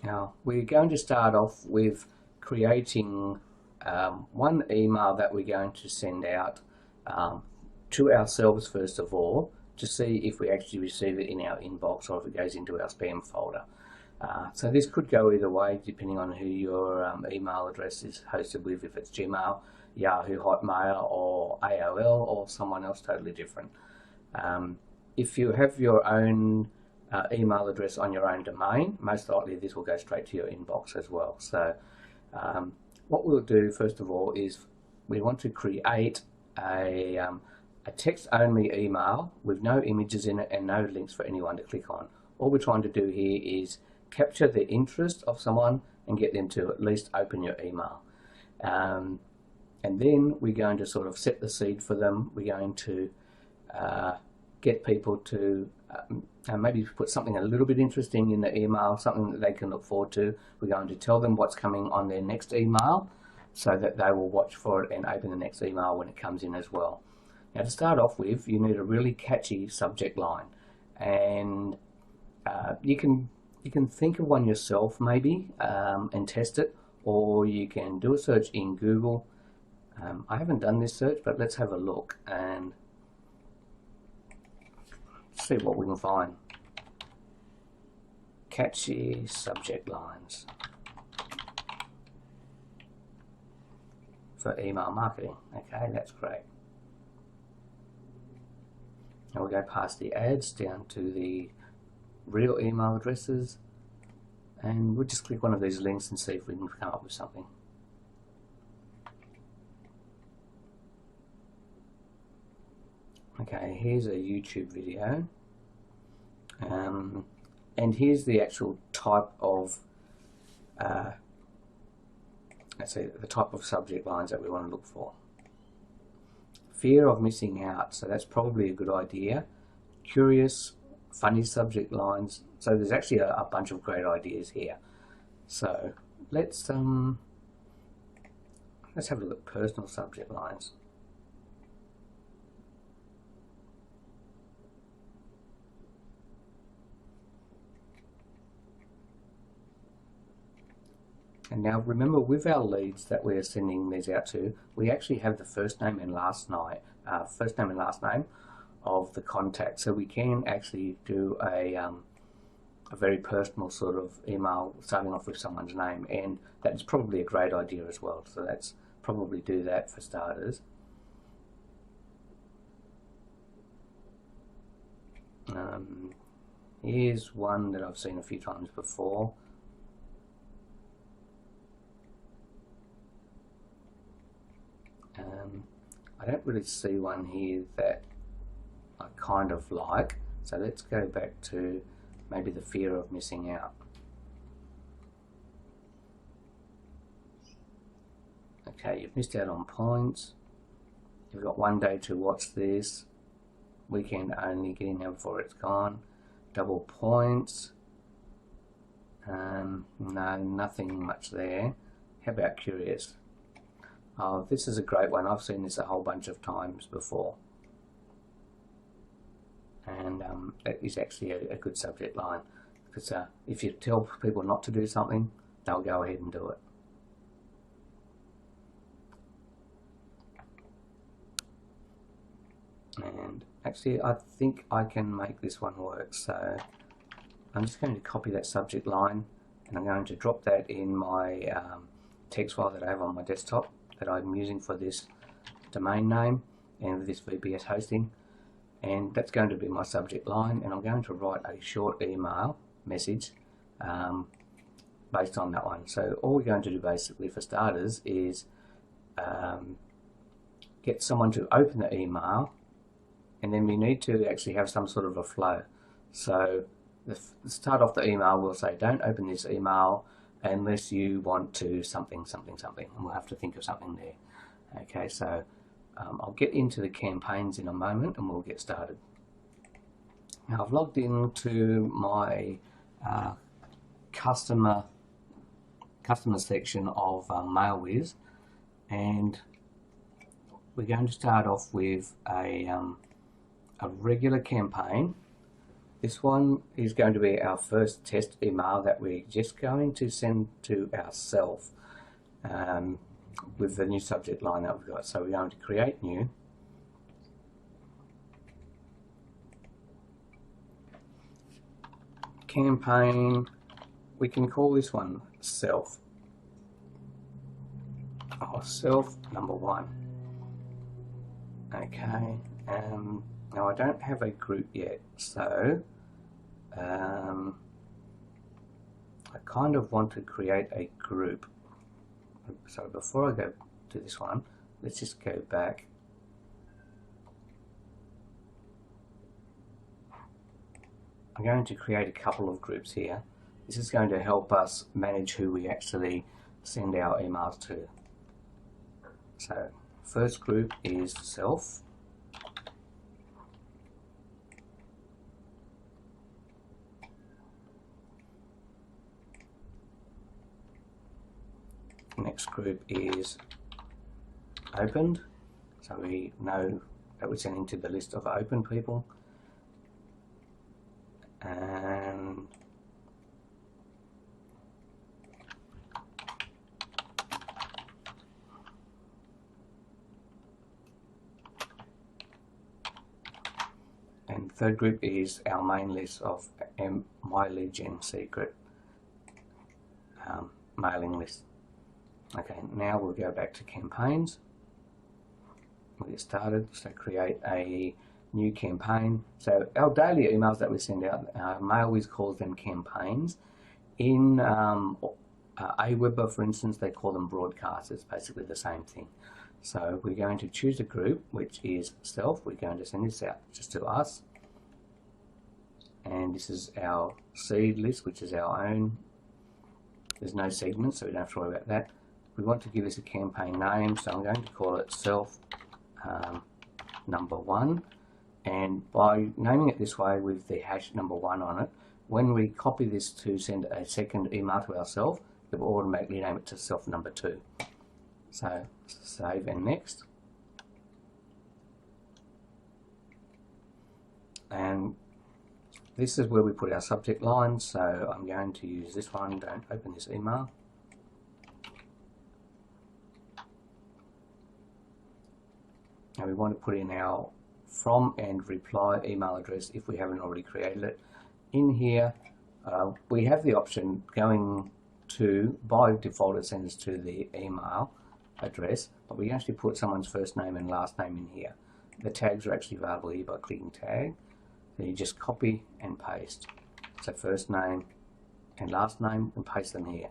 Now, we're going to start off with creating one email that we're going to send out um, to ourselves first of all to see if we actually receive it in our inbox or if it goes into our spam folder. So this could go either way depending on who your email address is hosted with, if it's Gmail, Yahoo, Hotmail or AOL or someone else totally different. If you have your own email address on your own domain, most likely this will go straight to your inbox as well. So what we'll do first of all is we want to create a text-only email with no images in it and no links for anyone to click on. All we're trying to do here is capture the interest of someone and get them to at least open your email. And then we're going to sort of set the seed for them. We're going to get people to maybe put something a little bit interesting in the email, something that they can look forward to. We're going to tell them what's coming on their next email so that they will watch for it and open the next email when it comes in as well. Now, to start off with, you need a really catchy subject line, and you can think of one yourself maybe and test it, or you can do a search in Google. I haven't done this search, but let's have a look and see what we can find. Catchy subject lines for email marketing. Okay, that's great. Now we'll go past the ads down to the real email addresses, and we'll just click one of these links and see if we can come up with something. Okay, here's a YouTube video, and here's the actual type of let's see, the type of subject lines that we want to look for. Fear of missing out, so that's probably a good idea. Curious, funny subject lines. So there's actually a bunch of great ideas here. So let's have a look at personal subject lines. And now remember, with our leads that we're sending these out to, we actually have the first name and last name of the contact. So we can actually do a very personal sort of email starting off with someone's name, and that's probably a great idea as well. So let's probably do that for starters. Here's one that I've seen a few times before. I don't really see one here that I kind of like, so let's go back to maybe the fear of missing out. Okay, you've missed out on points, you've got 1 day to watch this, weekend only, get in now before it's gone, double points, no, nothing much there. How about curious? Oh, this is a great one. I've seen this a whole bunch of times before, and it is actually a good subject line, because if you tell people not to do something, they'll go ahead and do it. And actually, I think I can make this one work, so I'm just going to copy that subject line, and I'm going to drop that in my text file that I have on my desktop that I'm using for this domain name and this VPS hosting, and that's going to be my subject line, and I'm going to write a short email message based on that one. So all we're going to do basically for starters is get someone to open the email, and then we need to actually have some sort of a flow. So the start off the email will say, don't open this email unless you want to something, something, something, and we'll have to think of something there. Okay, so I'll get into the campaigns in a moment and we'll get started. Now I've logged into my customer section of MailWiz, and we're going to start off with a regular campaign This one is going to be our first test email that we're just going to send to ourselves with the new subject line that we've got. So we're going to create new. Campaign, we can call this one self. Or self number 1. Okay, now I don't have a group yet, so I kind of want to create a group. So before I go to this one, let's just go back. I'm going to create a couple of groups here. This is going to help us manage who we actually send our emails to. So first group is self. Next group is opened, so we know that we're sending to the list of open people. And third group is our main list of my lead gen secret mailing list. Okay, now we'll go back to campaigns. We'll get started. So create a new campaign. So our daily emails that we send out, Mailwiz calls them campaigns. In Aweber, for instance, they call them broadcasts. It's basically the same thing. So we're going to choose a group, which is self. We're going to send this out just to us. And this is our seed list, which is our own. There's no segments, so we don't have to worry about that. We want to give this a campaign name, so I'm going to call it self number 1. And by naming it this way with the hash number 1 on it, when we copy this to send a second email to ourselves, it will automatically name it to self number 2. So save and next. And this is where we put our subject line, so I'm going to use this one, don't open this email. And we want to put in our from and reply email address if we haven't already created it. In here, we have the option going to, by default it sends to the email address, but we actually put someone's first name and last name in here. The tags are actually available here by clicking tag. So you just copy and paste. So first name and last name, and paste them here.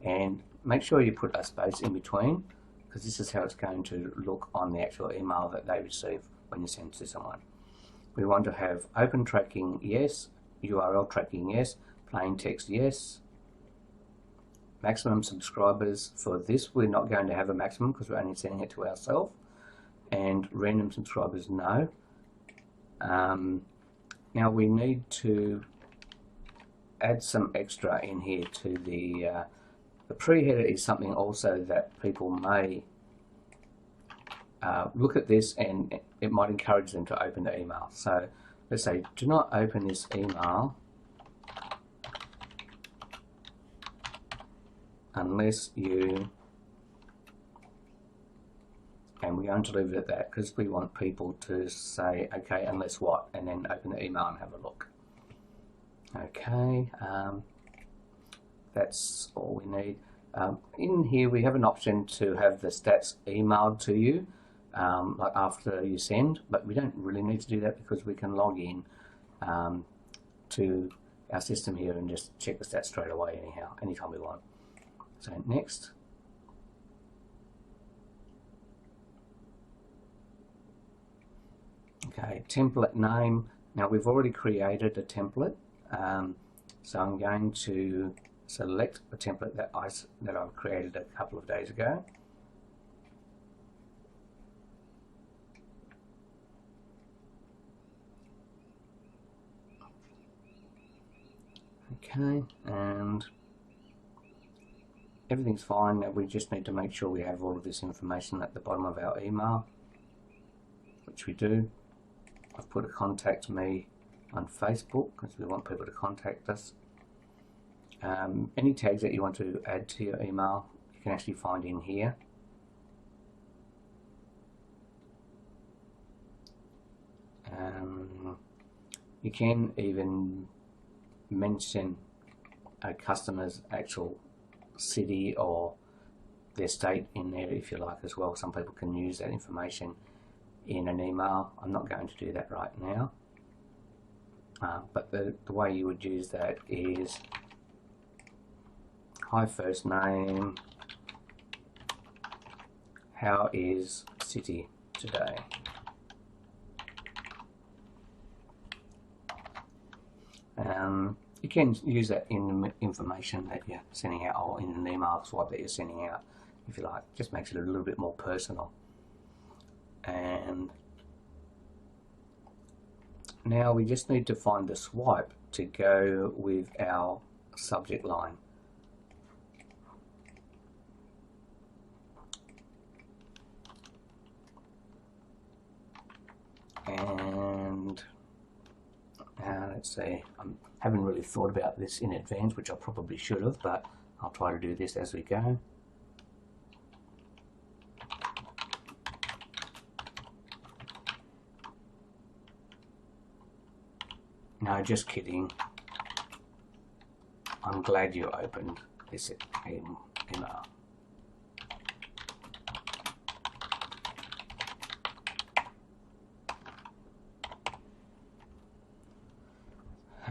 And make sure you put a space in between, because this is how it's going to look on the actual email that they receive when you send to someone. We want to have open tracking yes, URL tracking yes, plain text yes, maximum subscribers. For this we're not going to have a maximum because we're only sending it to ourselves, and random subscribers no. Now we need to add some extra in here to the pre-header is something also that people may look at this and it might encourage them to open the email. So let's say, do not open this email unless you, and we're going to leave it at that because we want people to say, okay, unless what, and then open the email and have a look. Okay, that's all we need. In here we have an option to have the stats emailed to you like after you send, but we don't really need to do that because we can log in to our system here and just check the stats straight away anytime we want. So next. Okay, template name. Now we've already created a template, so I'm going to select the template that I've created a couple of days ago. Okay, and everything's fine. Now we just need to make sure we have all of this information at the bottom of our email, which we do. I've put a contact me on Facebook because we want people to contact us. Any tags that you want to add to your email, you can actually find in here. You can even mention a customer's actual city or their state in there if you like as well. Some people can use that information in an email. I'm not going to do that right now. But the way you would use that is, hi, first name, how is city today? You can use that in information that you're sending out, or in an email swipe that you're sending out, if you like. Just makes it a little bit more personal. And now we just need to find the swipe to go with our subject line. And let's see, I haven't really thought about this in advance, which I probably should have, but I'll try to do this as we go. No, just kidding. I'm glad you opened this email.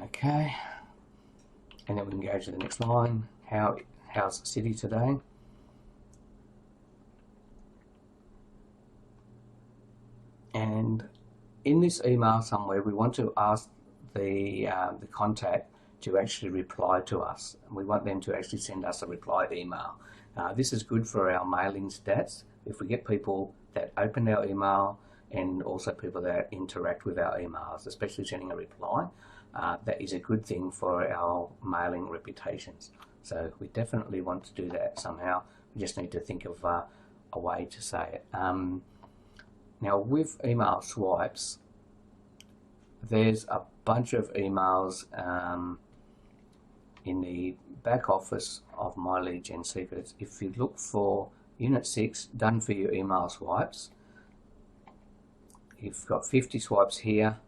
Okay, and then we can go to the next line. How's the city today? And in this email somewhere, we want to ask the contact to actually reply to us. We want them to actually send us a reply email. This is good for our mailing stats. If we get people that open our email and also people that interact with our emails, especially sending a reply, that is a good thing for our mailing reputations. So we definitely want to do that somehow. We just need to think of a way to say it. Now with email swipes, there's a bunch of emails in the back office of My Lead Gen Secrets. If you look for Unit 6, done for your email swipes, you've got 50 swipes here,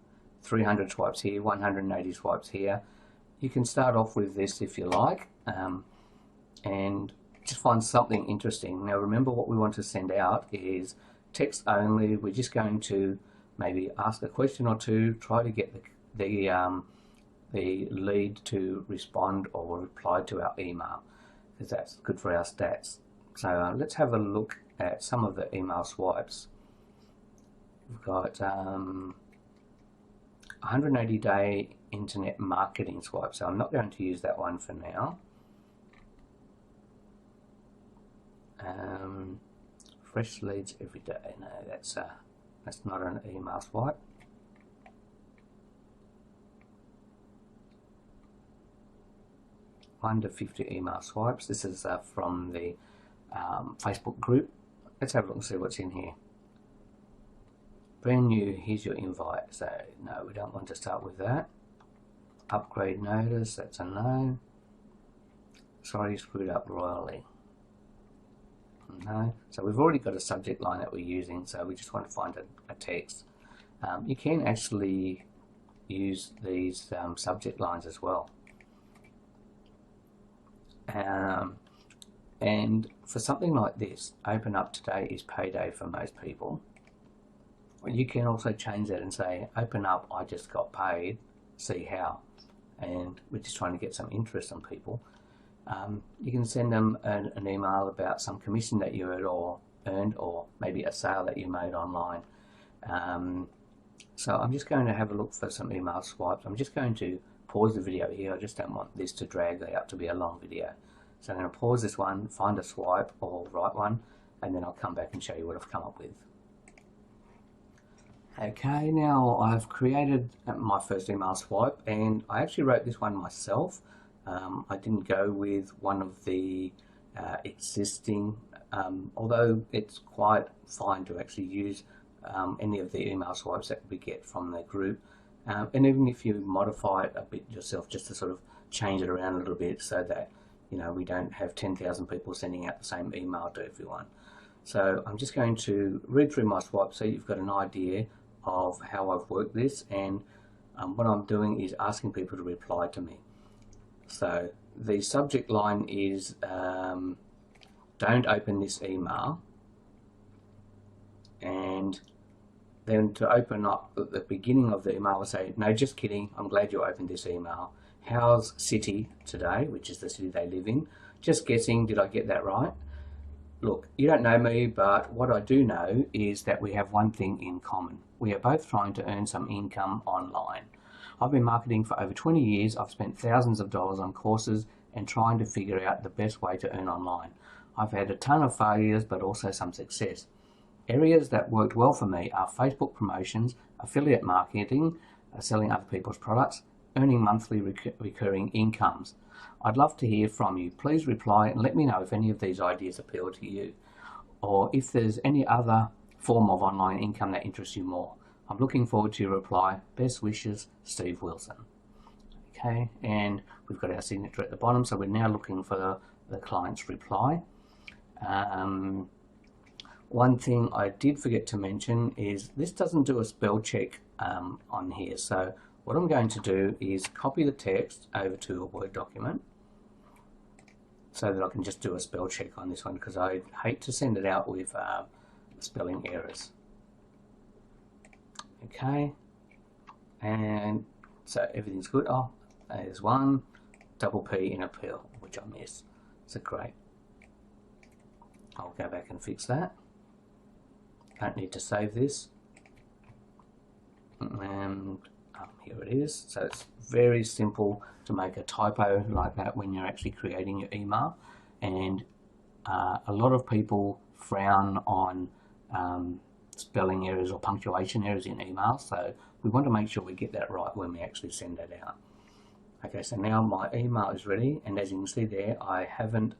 300 swipes here, 180 swipes here. You can start off with this if you like, and just find something interesting. Now remember, what we want to send out is text only. We're just going to maybe ask a question or two, try to get the lead to respond or reply to our email, because that's good for our stats. So let's have a look at some of the email swipes. We've got 180-day internet marketing swipe, so I'm not going to use that one for now. Fresh leads every day. No, that's not an email swipe. One to 50 email swipes. This is from the Facebook group. Let's have a look and see what's in here. Brand new, here's your invite. So no, we don't want to start with that. Upgrade notice, that's a no. Sorry, you screwed up royally. No. So we've already got a subject line that we're using, so we just want to find a text. You can actually use these subject lines as well. And for something like this, open up today is payday for most people. You can also change that and say, open up, I just got paid, see how. And we're just trying to get some interest on people. You can send them an email about some commission that you earned, or maybe a sale that you made online. So I'm just going to have a look for some email swipes. I'm just going to pause the video here. I just don't want this to drag out to be a long video. So I'm going to pause this one, find a swipe or write one, and then I'll come back and show you what I've come up with. Okay, now I've created my first email swipe, and I actually wrote this one myself. I didn't go with one of the existing, although it's quite fine to actually use any of the email swipes that we get from the group. And even if you modify it a bit yourself, just to sort of change it around a little bit so that we don't have 10,000 people sending out the same email to everyone. So I'm just going to read through my swap so you've got an idea of how I've worked this, and what I'm doing is asking people to reply to me. So the subject line is don't open this email, and then to open up at the beginning of the email, I'll say, no, just kidding, I'm glad you opened this email. How's city today, which is the city they live in? Just guessing, did I get that right? Look, you don't know me, but what I do know is that we have one thing in common. We are both trying to earn some income online. I've been marketing for over 20 years. I've spent thousands of dollars on courses and trying to figure out the best way to earn online. I've had a ton of failures, but also some success. Areas that worked well for me are Facebook promotions, affiliate marketing, selling other people's products, earning monthly recurring incomes. I'd love to hear from you. Please reply and let me know if any of these ideas appeal to you, or if there's any other form of online income that interests you more. I'm looking forward to your reply. Best wishes, Steve Wilson. Okay, and we've got our signature at the bottom, so we're now looking for the client's reply. One thing I did forget to mention is this doesn't do a spell check on here. So what I'm going to do is copy the text over to a Word document so that I can just do a spell check on this one, because I hate to send it out with spelling errors. Okay, and so everything's good. Oh, there's one double P in appeal, which I missed. So great. I'll go back and fix that. Don't need to save this. And here it is. So it's very simple to make a typo like that when you're actually creating your email. And a lot of people frown on spelling errors or punctuation errors in emails. So we want to make sure we get that right when we actually send that out. Okay, so now my email is ready, and as you can see there, I haven't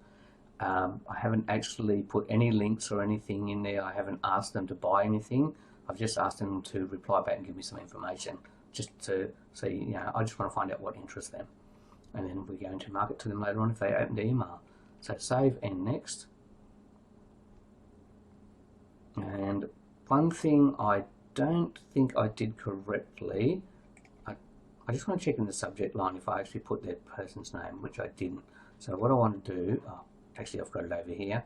actually put any links or anything in there. I haven't asked them to buy anything. I've just asked them to reply back and give me some information, just to see, I just want to find out what interests them. And then we're going to market to them later on if they open the email. So save and next. And one thing I don't think I did correctly, I just want to check in the subject line if I actually put their person's name, which I didn't. So what I want to do, actually I've got it over here.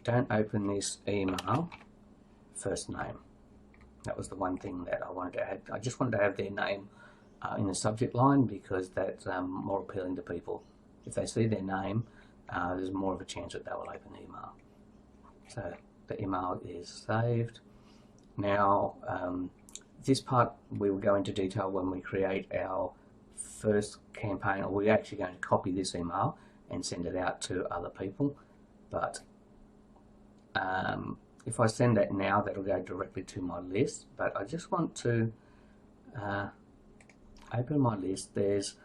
Don't open this email, first name. That was the one thing that I wanted to add. I just wanted to have their name in the subject line, because that's more appealing to people. If they see their name, there's more of a chance that they will open the email. So the email is saved. Now, this part we will go into detail when we create our first campaign, or we're actually going to copy this email and send it out to other people. But if I send that now, that'll go directly to my list. But I just want to open my list. There's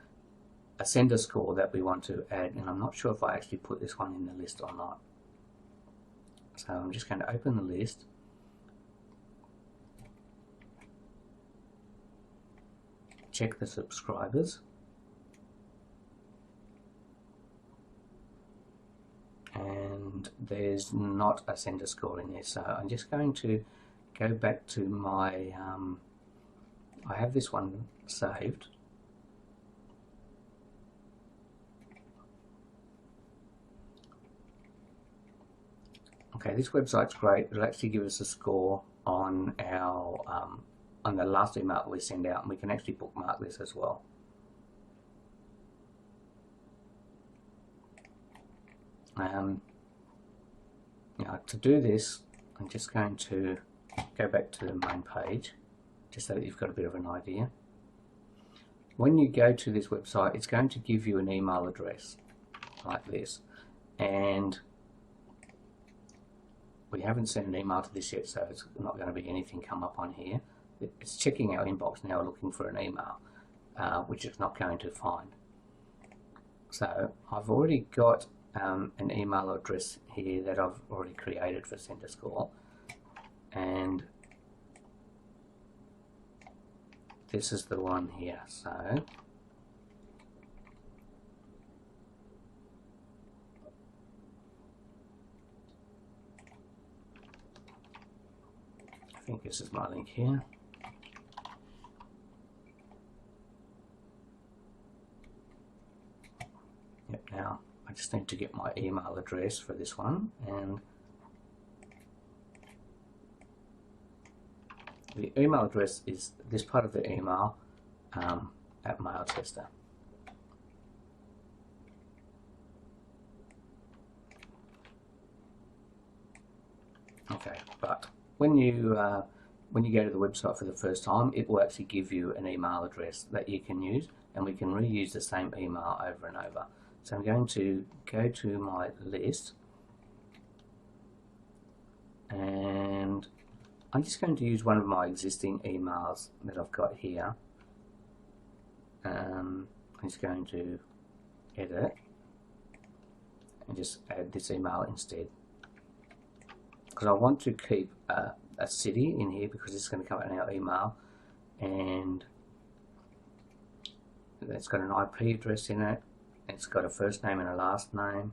a sender score that we want to add, and I'm not sure if I actually put this one in the list or not. So I'm just going to open the list. Check the subscribers. And there's not a sender score in there. So I'm just going to go back to my, I have this one saved. Okay, this website's great. It'll actually give us a score on our on the last email that we send out, and we can actually bookmark this as well. Now to do this, I'm just going to go back to the main page, just so that you've got a bit of an idea. When you go to this website, it's going to give you an email address like this, and we haven't sent an email to this yet, so it's not going to be anything come up on here. It's checking our inbox now, looking for an email, which it's not going to find. So I've already got an email address here that I've already created for sender score, and this is the one here. So I think this is my link here. Yep, now I just need to get my email address for this one, and the email address is this part of the email at Mail Tester. Okay, but when you go to the website for the first time, it will actually give you an email address that you can use, and we can reuse the same email over and over. So I'm going to go to my list, and I'm just going to use one of my existing emails that I've got here. I'm just going to edit and just add this email instead, because I want to keep a city in here because it's going to come out in our email, and it's got an IP address in it. It's got a first name and a last name.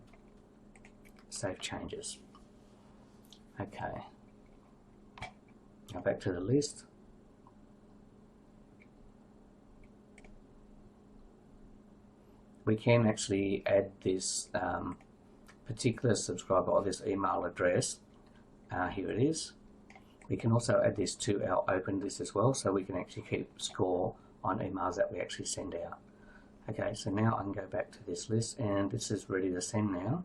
Save changes. Okay. Now back to the list. We can actually add this particular subscriber or this email address. Here it is. We can also add this to our open list as well, so we can actually keep score on emails that we actually send out. Okay, so now I can go back to this list, and this is ready to send now.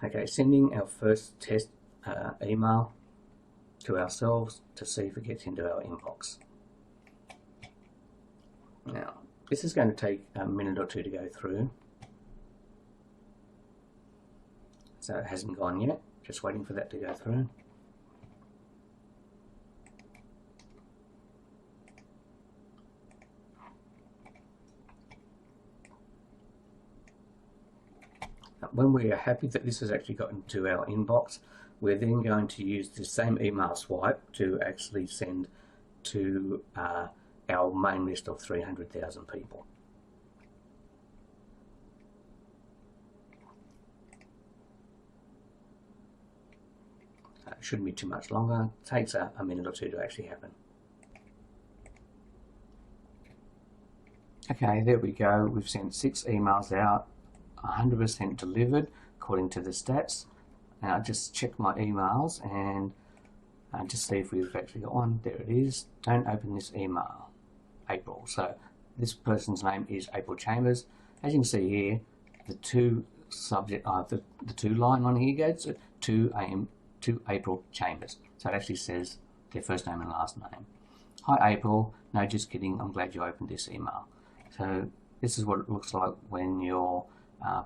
Okay, sending our first test email to ourselves to see if it gets into our inbox. Now, this is going to take a minute or two to go through. So it hasn't gone yet, just waiting for that to go through. When we are happy that this has actually gotten to our inbox, we're then going to use the same email swipe to actually send to our main list of 300,000 people. It shouldn't be too much longer. It takes a minute or two to actually happen. Okay, there we go. We've sent 6 emails out, 100% delivered according to the stats. Now I just check my emails and just see if we've actually got one. There it is. Don't open this email. April. So this person's name is April Chambers. As you can see here, the two subject, the two line on here goes to April Chambers. So it actually says their first name and last name. Hi April. No, just kidding. I'm glad you opened this email. So this is what it looks like when your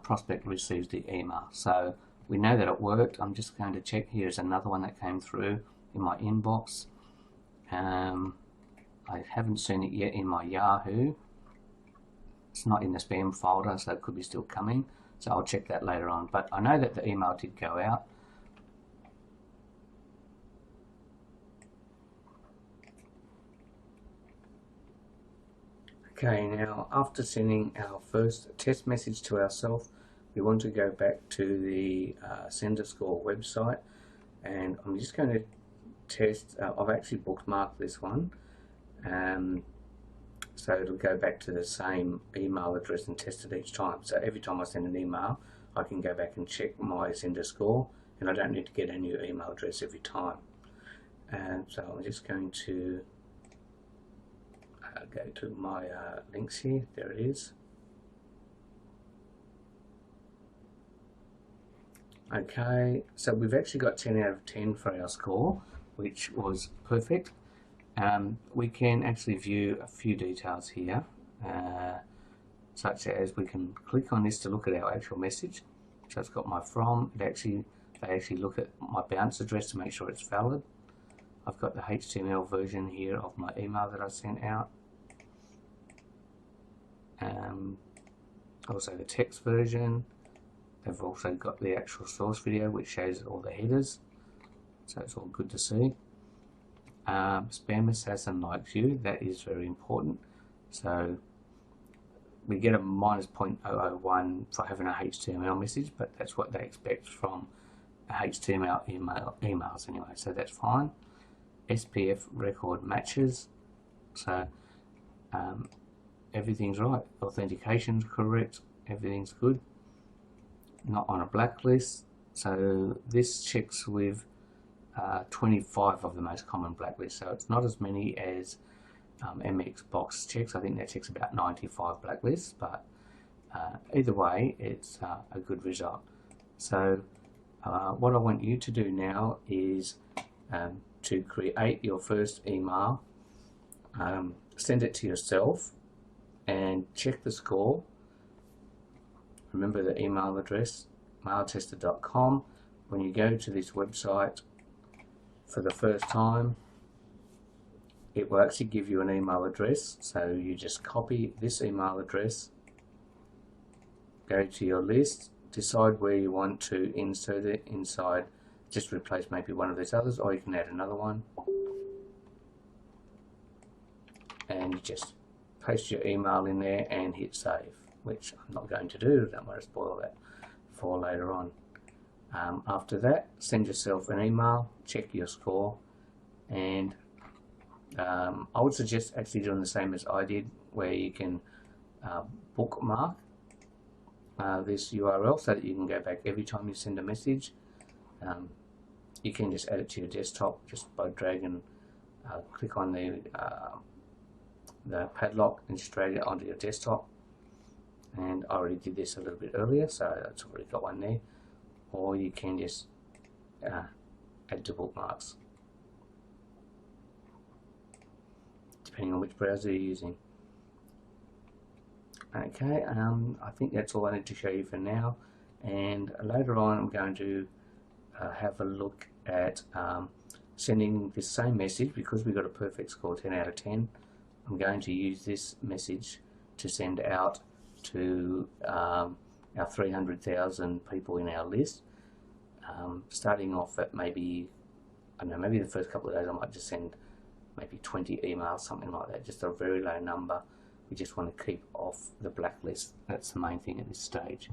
prospect receives the email. So we know that it worked. I'm just going to check. Here's another one that came through in my inbox. I haven't seen it yet in my Yahoo. It's not in the spam folder, so it could be still coming. So I'll check that later on. But I know that the email did go out. Okay, now after sending our first test message to ourselves, we want to go back to the Sender Score website, and I'm just going to test. I've actually bookmarked this one, so it'll go back to the same email address and test it each time. So every time I send an email, I can go back and check my Sender Score, and I don't need to get a new email address every time. And so I'm just going to go to my links here. There it is. Okay, so we've actually got 10 out of 10 for our score, which was perfect. We can actually view a few details here, such as we can click on this to look at our actual message. So it's got my from. They actually look at my bounce address to make sure it's valid. I've got the HTML version here of my email that I sent out. Also the text version. They've also got the actual source video, which shows all the headers. so it's all good to see. Spammers has and likes you, that is very important. So we get a minus 0.001 for having a HTML message, but that's what they expect from a HTML emails anyway, so that's fine. SPF record matches, so everything's right. Authentication's correct, everything's good. Not on a blacklist, so this checks with 25 of the most common blacklists, so it's not as many as MX box checks. I think that checks about 95 blacklists, but either way, it's a good result. So what I want you to do now is to create your first email, send it to yourself, and check the score. Remember the email address, mailtester.com. When you go to this website for the first time, it will actually give you an email address, so you just copy this email address, go to your list, decide where you want to insert it inside, just replace maybe one of these others, or you can add another one, and you just paste your email in there and hit save, which I'm not going to do, don't want to spoil that for later on. After that, send yourself an email, check your score, and I would suggest actually doing the same as I did, where you can bookmark this URL so that you can go back every time you send a message. You can just add it to your desktop just by dragging, click on the padlock and just drag it onto your desktop. And I already did this a little bit earlier, so that's already got one there. Or you can just add to bookmarks, depending on which browser you're using. Okay, I think that's all I need to show you for now, and later on I'm going to have a look at sending this same message. Because we got a perfect score, 10 out of 10, I'm going to use this message to send out to our 300,000 people in our list, starting off at maybe, I don't know, maybe the first couple of days I might just send maybe 20 emails, something like that, just a very low number. We just want to keep off the blacklist. That's the main thing at this stage.